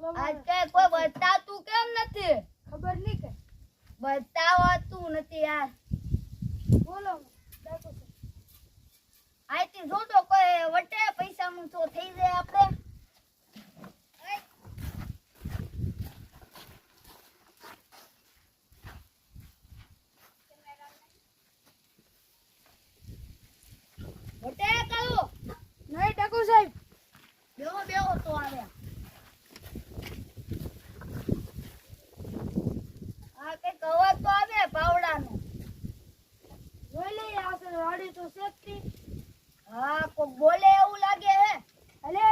આજ કે કોઈ બતાવતું કેમ નથી? ખબર નહીં કે બતાવતું નથી યાર. બોલો ડાકો છે. આઈથી જોતો કોઈ વટે પૈસા નું તો થઈ જાય આપણે. વટે કાલો નહીં ડાકો સાહેબ. બેહો બેહો તો આવ્યા. આ કઈક અવાજ તો આવે પાવડાનો. જોઈ લઈએ આપણે વાડી તો સેફટી. હા કોક બોલે એવું લાગે હે. અલે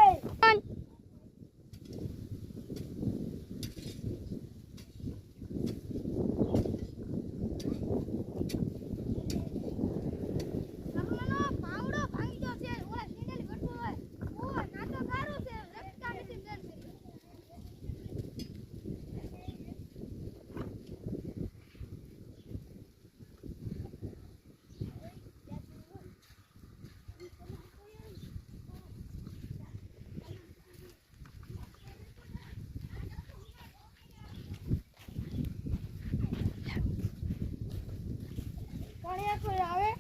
કાણિયા કોઈ આવે?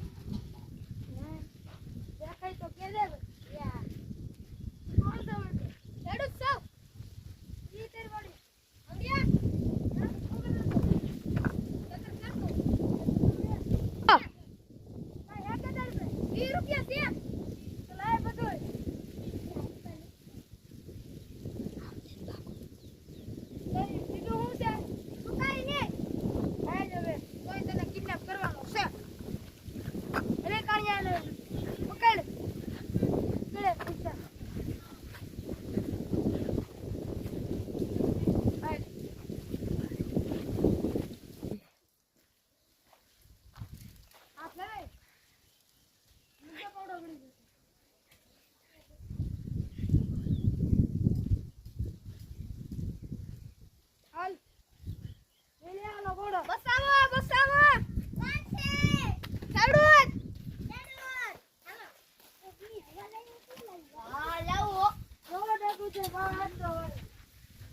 દેખાય તો કે દે યાર. કોણ તમે? એડું સાવ. ઈ તેર વાડી. અંડિયા.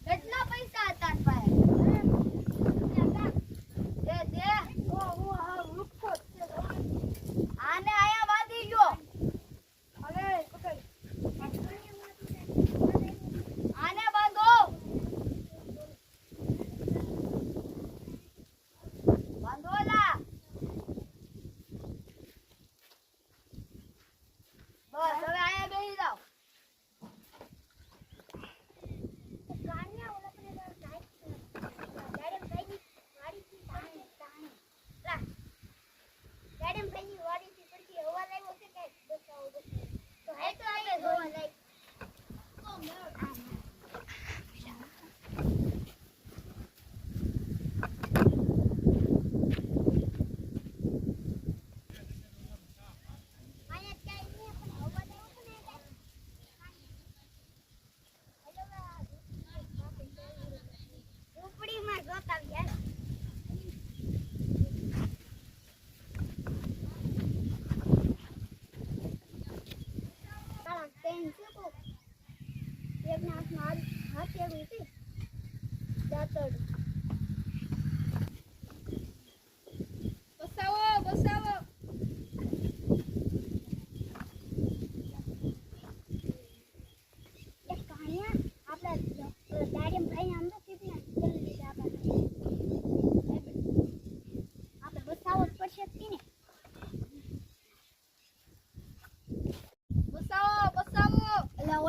કેટલા પૈસા હતા તાર પાસે? દે દે. આને આયા બાંધી ગયો. આને બાંધો. બાંધો લા. બસ હવે આયા બેસી જાઓ.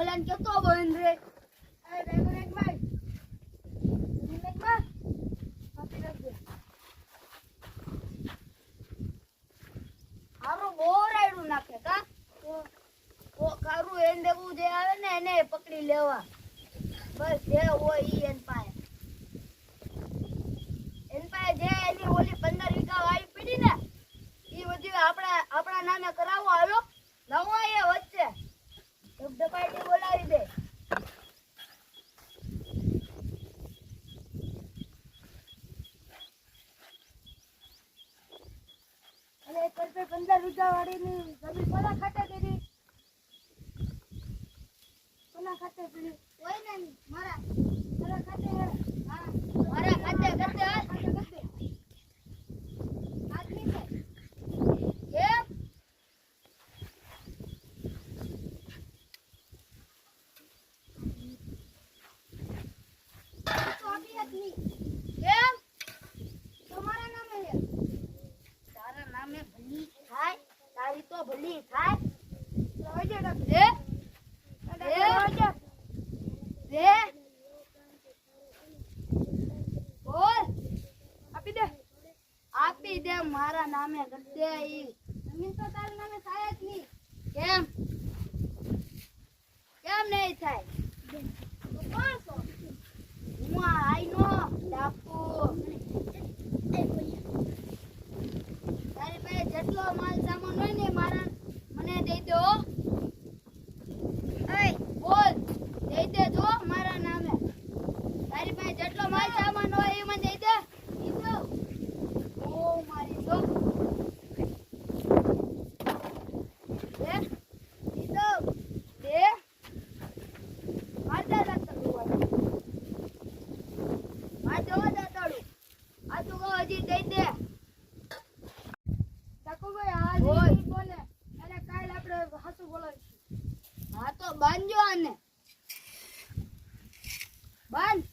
ઓલાને કેતો બંધ રે. હારું બહુ રાયડું નાખે કા. ઓ કારું એંડેવું જે આવે ને એને પકડી લેવા. બસ જે હોય ઈ એન પાસે. એન પાસે જે એની ઓલી 15 વીઘા વાળી પડી ને ઈ બધી આપણા નામે કરાવો હાલો. નવો એ વચ્ચે ધબધપાટી બોલાવી દે. અને 15 વીઘા વાળીની જમીન કોના ખાતે દીધી? કોના ખાતે પડી? કોઈ ને મારા નહીં. કેમ? તમારા નામે છે. તારા નામે ભલી થાય, તારી તો ભલી થાય. રોજે ડબ. રે રોજે. રે બોલ. આપી દે. આપી દે, મારા નામે કરી દે ઈ. જમીન તો તારા નામે થાય જ નહીં. કેમ? કેમ નહીં થાય? તો કોણ છો? હું આ આઈનો ડાકુ. તારી પાસે જેટલો માલ સામાન હોય ને મારા મને દઈ દો. એય બોલ, દઈ દે જો મારા નામે. તારી પાસે જેટલો માલ સામાન હોય એ મને દઈ દે. દીધો. ઓ મારી જો. દે. દીધો. દે. મારતા દાતડું હોય. મારજો દાતડું. આ તું કહો હજી દઈ દે. ડાકુભાઈ આજ ઓય. નહીં બોલે અને કાલ આપણે હાસુ બોલાવીશું. હા તો બાંધજો આને. બાંધ.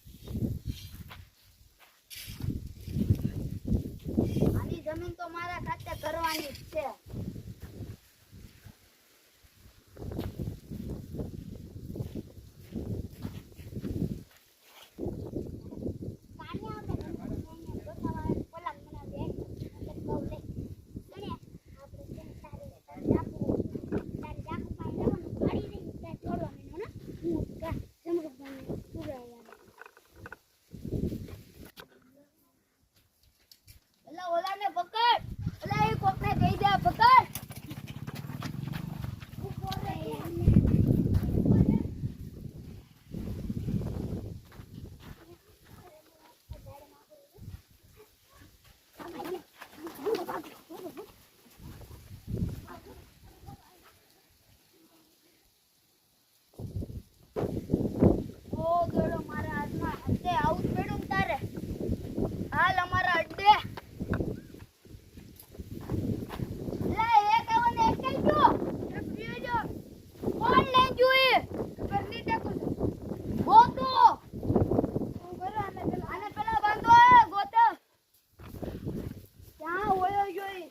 આની જમીન તો મારા ખાતે કરવાની જ છે. એલા ઓલાને પકડ. એલા એ કોકને કહી દે પકડ. ઓ ગળો મારા હાથમાં હતે આવું જ પડ્યું ને તારે. હાલ અમારા અડ્ડે. એલા એક આવો ને એક કઈ ગયો. એક પીએ જો. કોણ લઈ ગયું એ? ખબર નહીં ડાકુ. ગોતો. હું ઘરે આને પેલા બાંધો એ ગોતો. ક્યાં હોયો જોઈ?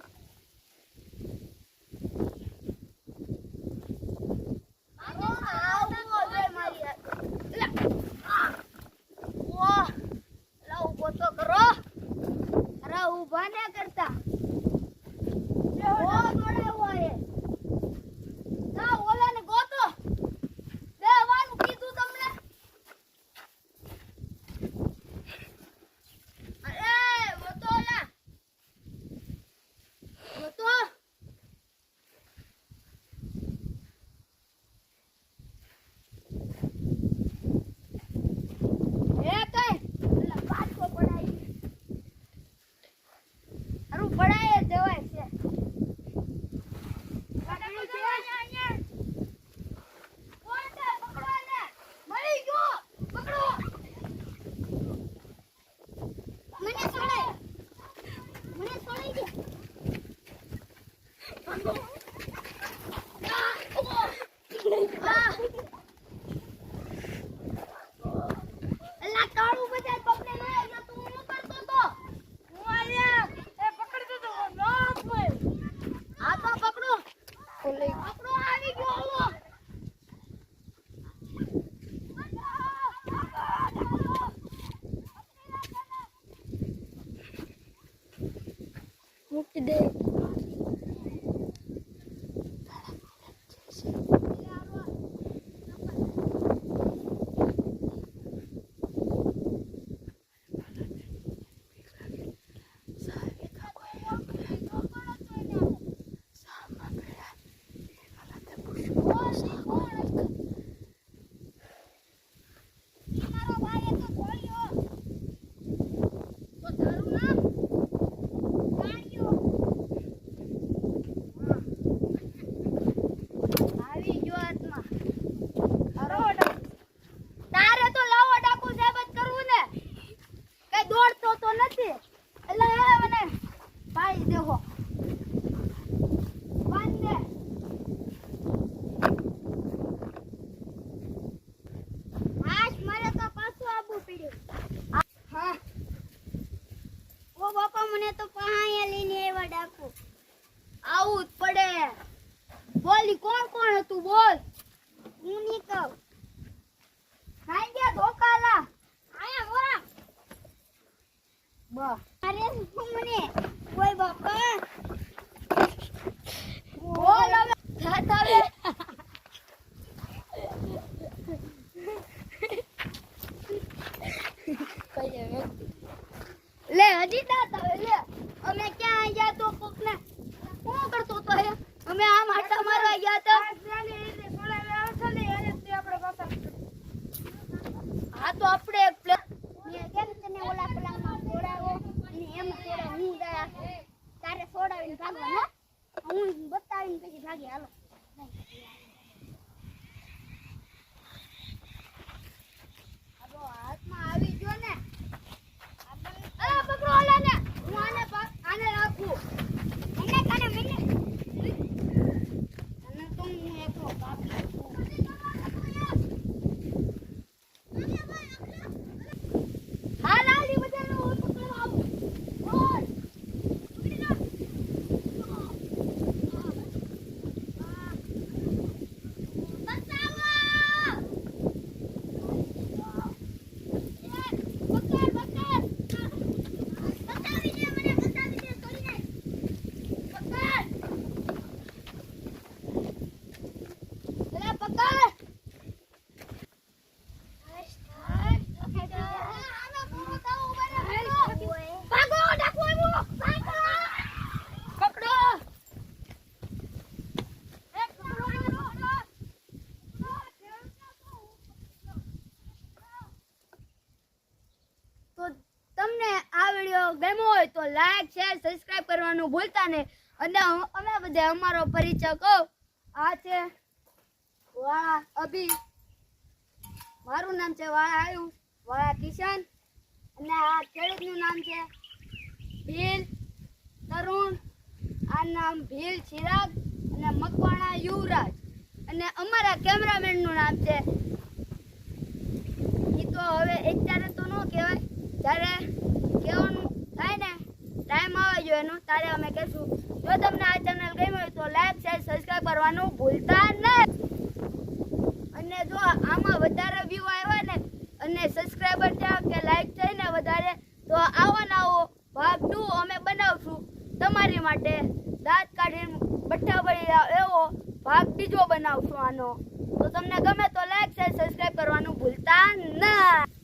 ઉભા ના કરતા. ઓ દોડાવો એ. ના ઓલાને ગોતો. દેવાનું કીધું તમને. અરે ગોતો ઓલા. ગોતો. એ કઈ ઓલા પાછો પડાય. હારું પડાય જ જવાય છે. કોણ છે? પકડો એને. મળી ગયો. પકડો. મને છોડે. મને છોડી દે. અલા કાળું બધા પકડે ના એટલે તું હું કરતો તો. હું આયા એ પકડતો તો નાથ ભાઈ. આ તો પકડો. પકડો આવી ગયો ઓલો. મૂકી દે. તો તારું નામ? કાળિયો. તમે તો પાયા લઈને એવા ડાકુ આવું જ પડે. બોલી કોણ કોણ હતું બોલ. હું નહીં કહું ખાઈ ગયા ધોકાલા. આયા મોરા બસ અરે હું મને કોઈ બાપા બોલ હવે. થાત હવે. લે હજી દાંત આવે લે. અમે ક્યાં ગયા તો કોકને શું કરતો તો હે. અમે આમ આટા મારવા ગયા હતા. હા તો આપણે એક મેં કેમ તને ઓલા પલામાં છોડાવો અને એમ છોડા હું ગયા તારે છોડાવીને ભાગવા હો હું બતાવીને પછી ભાગી હાલો આપણો હાથમાં આવી ગયો ને. અરે પકડો ઓલાને. હું આને રાખું. મને કાને મને અને તો હું એકલો કાપી નાખું. હા લાલી બધાને હું પકડવા આવું. બોલ. તો તમને આ વિડિયો ગમ્યો હોય તો લાઈક શેર સબસ્ક્રાઇબ કરવાનું ભૂલતા નહીં. અને અમે બધા અમારો પરિચય કહો. આ છે વાળા અભી, મારું નામ છે વાળા આયુષ, વાળા કિશન, અને આ ખેડૂતનું નામ છે ભીલ તરુણ, આ નામ ભીલ ચિરાગ અને મકવાણા યુવરાજ, અને અમારા કેમેરામેનનું નામ છે ઈ તો હવે અત્યારે તો ન કહેવાય, જ્યારે કહેવાનું થાય ને ટાઈમ આવે જો એનો ત્યારે અમે કહેશું. જો તમને આ ચેનલ ગમી હોય તો લાઈક શેર સબસ્ક્રાઇબ કરવાનું ભૂલતા નહીં. અને જો આમાં વધારે વ્યૂ આવ્યા ને અને સબસ્ક્રાઇબર થયા કે લાઈક થઈને વધારે તો આવો ને આવો ભાગ 2 અમે બનાવશું તમારી માટે. દાંત કાઢીને બઠ્ઠા ભરી એવો ભાગ બીજો બનાવશું આનો. તો તમને ગમે તો લાઈક શેર સબસ્ક્રાઇબ કરવાનું ભૂલતા નહીં.